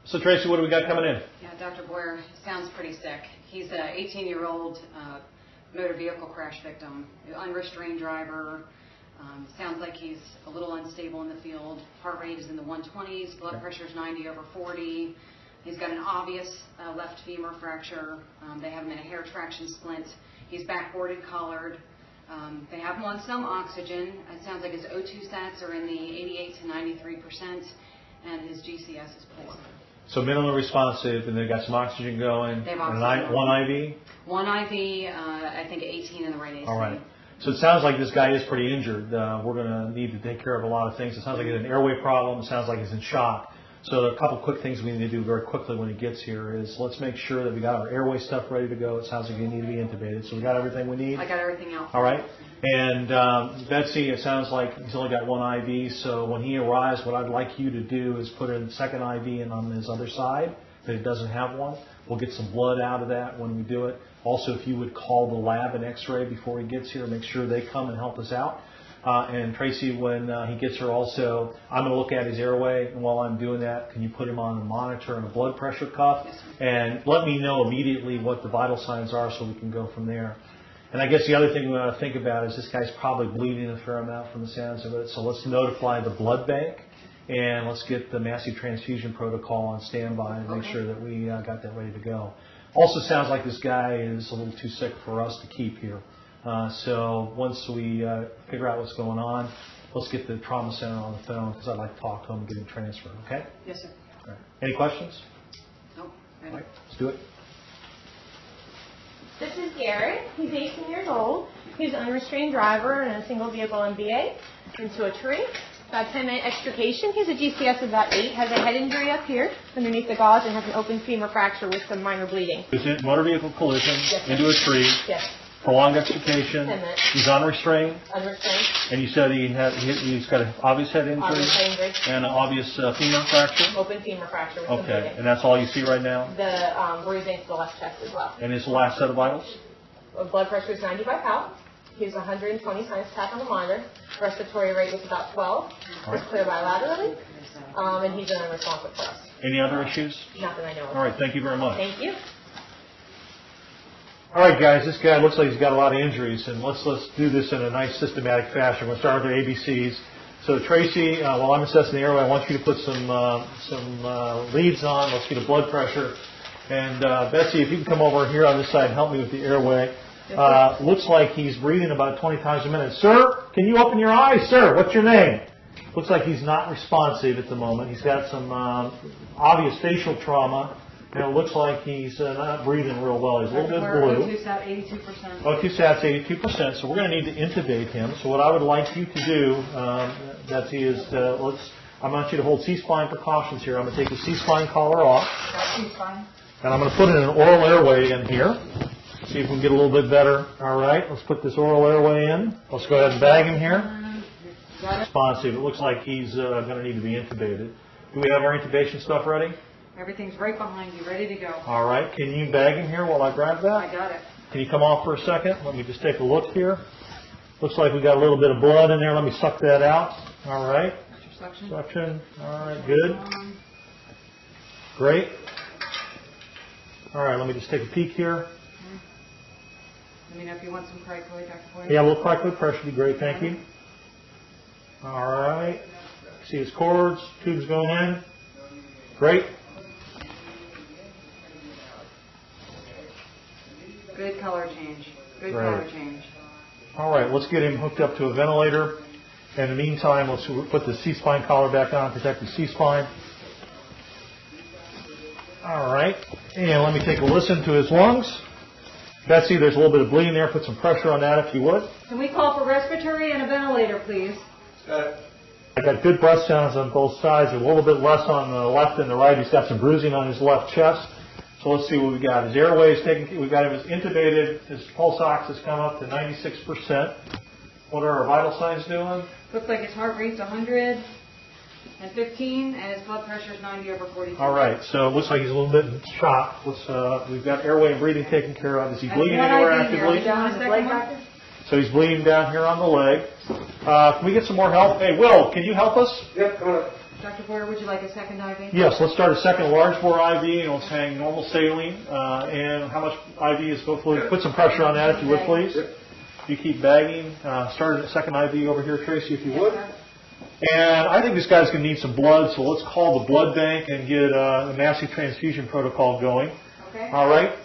So Tracy, what do we got coming in? Yeah, Dr. Boyer sounds pretty sick. He's an 18-year-old motor vehicle crash victim, unrestrained driver. Sounds like he's a little unstable in the field. Heart rate is in the 120s. Blood pressure is 90/40. He's got an obvious left femur fracture. They have him in a hair traction splint. He's backboarded, collared. They have him on some oxygen. It sounds like his O2 sats are in the 88 to 93%, and his GCS is poor. So minimally responsive, and they've got some oxygen going. They have oxygen. One IV? One IV, I think 18 in the right AC. All right. So it sounds like this guy is pretty injured. We're going to need to take care of a lot of things. It sounds like he has an airway problem. It sounds like he's in shock. So a couple quick things we need to do very quickly when he gets here is let's make sure that we got our airway stuff ready to go. It sounds like you need to be intubated. So we got everything we need? I got everything else. All right. And Betsy, it sounds like he's only got one IV. So when he arrives, what I'd like you to do is put a second IV in on his other side that he doesn't have one. We'll get some blood out of that when we do it. Also, if you would call the lab and x-ray before he gets here, make sure they come and help us out. And Tracy, when he gets here also, I'm going to look at his airway, and while I'm doing that, can you put him on a monitor and a blood pressure cuff? Yes, and let me know immediately what the vital signs are so we can go from there. And I guess the other thing we want to think about is this guy's probably bleeding a fair amount from the sounds of it, so let's notify the blood bank, and let's get the massive transfusion protocol on standby and make sure that we got that ready to go. Also sounds like this guy is a little too sick for us to keep here. So once we figure out what's going on, let's get the trauma center on the phone because I'd like to talk to him and get him transferred, okay? Yes, sir. All right. Any questions? Nope. All right, let's do it. This is Garrett. He's 18 years old. He's an unrestrained driver in a single vehicle MVA into a tree. About 10-minute extrication. He has a GCS of about 8. Has a head injury up here underneath the gauze and has an open femur fracture with some minor bleeding. Is it motor vehicle collision into a tree? Yes. Prolonged extrication. 10 minutes. He's unrestrained. Unrestrained. And you said he's got an obvious head injury. Obvious head injury. And an obvious femur fracture. Open femur fracture with some Okay. bleeding. And that's all you see right now. The bruising to the left chest as well. And his last set of vitals. Blood pressure is 90 by Pal. He was 120 times tap on the monitor. Respiratory rate was about 12. Was clear bilaterally. And he's been unresponsive for us. Any other issues? Not that I know of. All right. Thank you very much. Thank you. All right, guys. This guy looks like he's got a lot of injuries, and let's do this in a nice systematic fashion. We're going to start with the ABCs. So Tracy, while I'm assessing the airway, I want you to put some leads on. Let's get a blood pressure. And Betsy, if you can come over here on this side and help me with the airway. Looks like he's breathing about 20 times a minute. Sir, can you open your eyes? Sir, what's your name? Looks like he's not responsive at the moment. He's got some obvious facial trauma, and it looks like he's not breathing real well. He's a little bit blue. O2 sat 82%. O2 sat's 82%, so we're going to need to intubate him. So what I would like you to do, Betsy, is I want you to hold C-spine precautions here. I'm going to take the C-spine collar off. C-spine. And I'm going to put in an oral airway in here. See if we can get a little bit better. All right, let's put this oral airway in. Let's go ahead and bag him here. Responsive. It looks like he's going to need to be intubated. Do we have our intubation stuff ready? Everything's right behind you, ready to go. All right. Can you bag him here while I grab that? I got it. Can you come off for a second? Let me just take a look here. Looks like we got a little bit of blood in there. Let me suck that out. All right. Suction. Suction. All right. Good. Great. All right. Let me just take a peek here. Let me know if you want some cricoid, Dr. Boyer. Yeah, a little cricoid pressure would be great. Thank you. All right. See his cords, tubes going in. Great. Good color change. Good Great. color change. All right, let's get him hooked up to a ventilator. In the meantime, let's put the C-spine collar back on, protect the C-spine. All right. And let me take a listen to his lungs. Betsy, there's a little bit of bleeding there. Put some pressure on that if you would. Can we call for respiratory and a ventilator, please? I got good breath sounds on both sides, a little bit less on the left than the right. He's got some bruising on his left chest. So let's see what we got. His airway is taken. We've got him as intubated. His pulse ox has come up to 96%. What are our vital signs doing? Looks like his heart rate's 115 and his blood pressure is 90/42. All right. So it looks like he's a little bit in shock. We've got airway and breathing taken care of. Is he bleeding anywhere actively? So he's bleeding down here on the leg. Can we get some more help? Hey, Will, can you help us? Yep, got it. Dr. Boyer, would you like a second IV? Yes, let's start a second large bore IV, and let's hang normal saline. And how much IV is hopefully, put some pressure on that if you would, please. You keep bagging. Start a second IV over here, Tracy, if you would. And I think this guy's going to need some blood, so let's call the blood bank and get a massive transfusion protocol going. Okay. All right,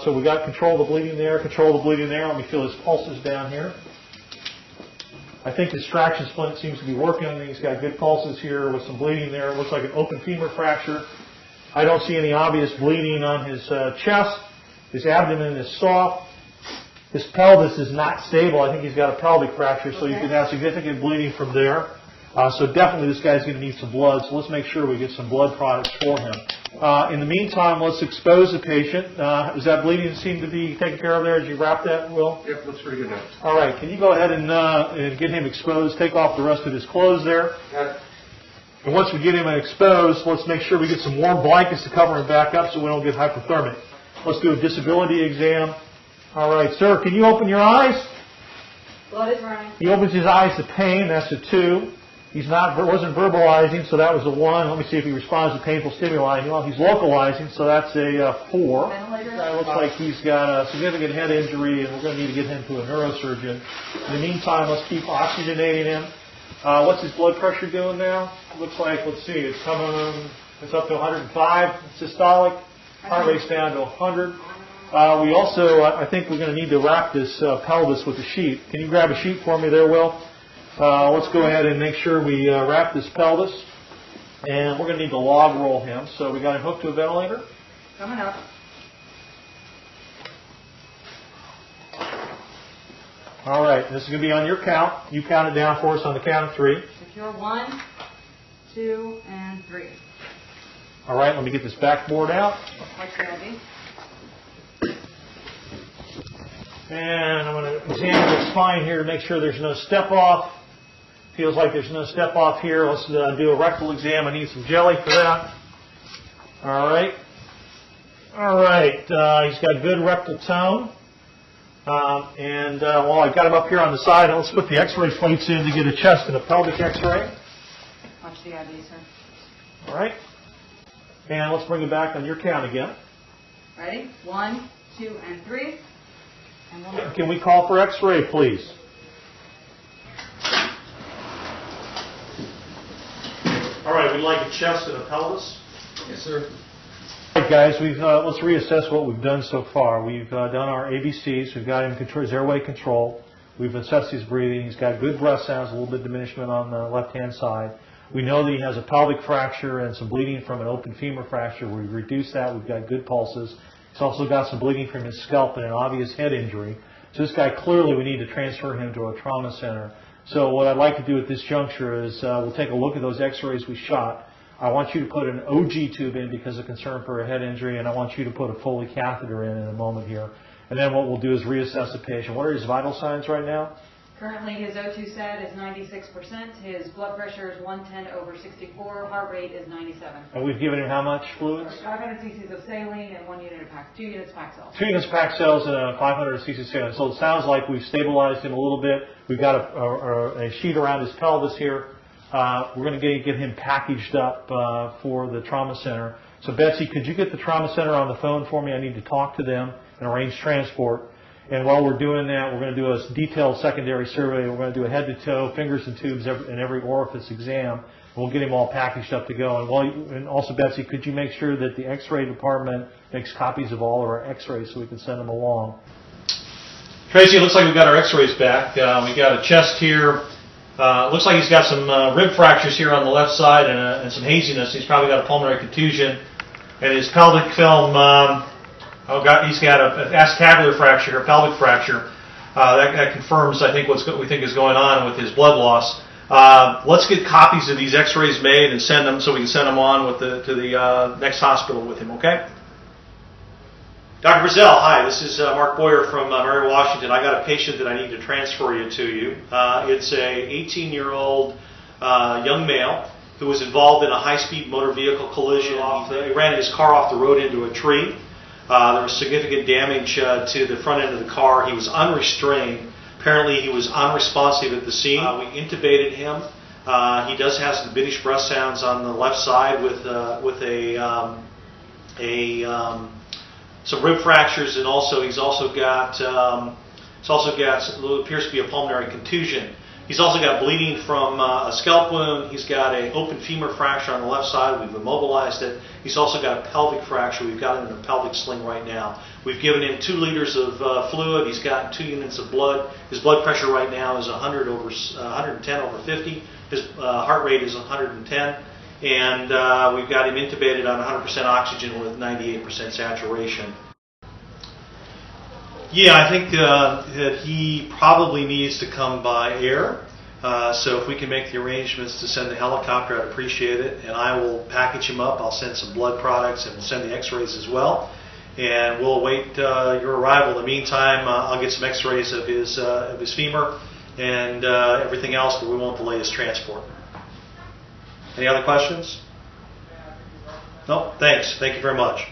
so we got control of the bleeding there, control of the bleeding there. Let me feel his pulses down here. I think his traction splint seems to be working. He's got good pulses here with some bleeding there. It looks like an open femur fracture. I don't see any obvious bleeding on his chest. His abdomen is soft. His pelvis is not stable. I think he's got a pelvic fracture, so you can have significant bleeding from there. So definitely this guy's going to need some blood, so let's make sure we get some blood products for him. In the meantime, let's expose the patient. Does that bleeding seem to be taken care of there as you wrap that, Will? Yep, looks pretty good now. All right, can you go ahead and get him exposed, take off the rest of his clothes there. And once we get him exposed, let's make sure we get some warm blankets to cover him back up so we don't get hypothermic. Let's do a disability exam. All right, sir, can you open your eyes? Blood is running. He opens his eyes to pain, that's a 2. Wasn't verbalizing, so that was a 1. Let me see if he responds to painful stimuli. Well, he's localizing, so that's a 4. It looks like he's got a significant head injury, and we're going to need to get him to a neurosurgeon. In the meantime, let's keep oxygenating him. What's his blood pressure doing now? Looks like, let's see, it's up to 105 systolic. Heart rate's down to 100. We also, I think we're going to need to wrap this pelvis with a sheet. Can you grab a sheet for me there, Will? Let's go ahead and make sure we wrap this pelvis. And we're going to need to log roll him. So we got him hooked to a ventilator. Coming up. All right, this is going to be on your count. You count it down for us on the count of 3. Secure 1, 2, and 3. All right, let me get this backboard out. What's the IV? And I'm going to examine the spine here to make sure there's no step off. Feels like there's no step off here. Let's do a rectal exam. I need some jelly for that. All right. All right. He's got good rectal tone. Well, I've got him up here on the side. Let's put the x-ray plates in to get a chest and a pelvic x-ray. Watch the IV, sir. All right. And let's bring it back on your count again. Ready? 1, 2, and 3. And 1 more. Can we call for x-ray, please? All right, we'd like a chest and a pelvis. Yes, sir. All right, guys, let's reassess what we've done so far. We've done our ABCs. We've got him control his airway control. We've assessed his breathing. He's got good breath sounds, a little bit diminishment on the left-hand side. We know that he has a pelvic fracture and some bleeding from an open femur fracture. We've reduced that. We've got good pulses. He's also got some bleeding from his scalp and an obvious head injury. So this guy, clearly, we need to transfer him to a trauma center. So what I'd like to do at this juncture is we'll take a look at those x-rays we shot. I want you to put an OG tube in because of concern for a head injury, and I want you to put a Foley catheter in a moment here. And then what we'll do is reassess the patient. What are his vital signs right now? Currently, his O2 sat is 96%. His blood pressure is 110/64. Heart rate is 97. And we've given him how much fluids? 500 cc's of saline and 1 unit of Pax, 2 units Paxil. 2 units Paxil and 500 cc saline. So it sounds like we've stabilized him a little bit. We've got a sheet around his pelvis here. We're going to get him packaged up for the trauma center. So Betsy, could you get the trauma center on the phone for me? I need to talk to them and arrange transport. And while we're doing that, we're going to do a detailed secondary survey. We're going to do a head-to-toe, fingers and tubes in every orifice exam. We'll get him all packaged up to go. And also, Betsy, could you make sure that the x-ray department makes copies of all of our x-rays so we can send them along? Tracy, it looks like we've got our x-rays back. We got a chest here. Looks like he's got some rib fractures here on the left side and some haziness. He's probably got a pulmonary contusion. And his pelvic film, he's got an acetabular fracture, a pelvic fracture. That confirms, I think, what we think is going on with his blood loss. Let's get copies of these x-rays made and send them so we can send them on to the next hospital with him, okay? Dr. Brazell, hi, this is Mark Boyer from Mary, Washington. I got a patient that I need to transfer you to. It's a 18-year-old young male who was involved in a high-speed motor vehicle collision. He ran his car off the road into a tree. There was significant damage to the front end of the car. He was unrestrained. Apparently he was unresponsive at the scene. We intubated him. He does have some diminished breath sounds on the left side with some rib fractures, and he's also got what appears to be a pulmonary contusion. He's also got bleeding from a scalp wound. He's got an open femur fracture on the left side. We've immobilized it. He's also got a pelvic fracture. We've got him in a pelvic sling right now. We've given him 2 liters of fluid. He's gotten 2 units of blood. His blood pressure right now is 110 over 50. His heart rate is 110. And we've got him intubated on 100% oxygen with 98% saturation. Yeah, I think that he probably needs to come by air. So if we can make the arrangements to send the helicopter, I'd appreciate it. And I will package him up. I'll send some blood products, and we'll send the x-rays as well. And we'll await your arrival. In the meantime, I'll get some x-rays of his femur and everything else, but we won't delay his transport. Any other questions? No? Thanks. Thank you very much.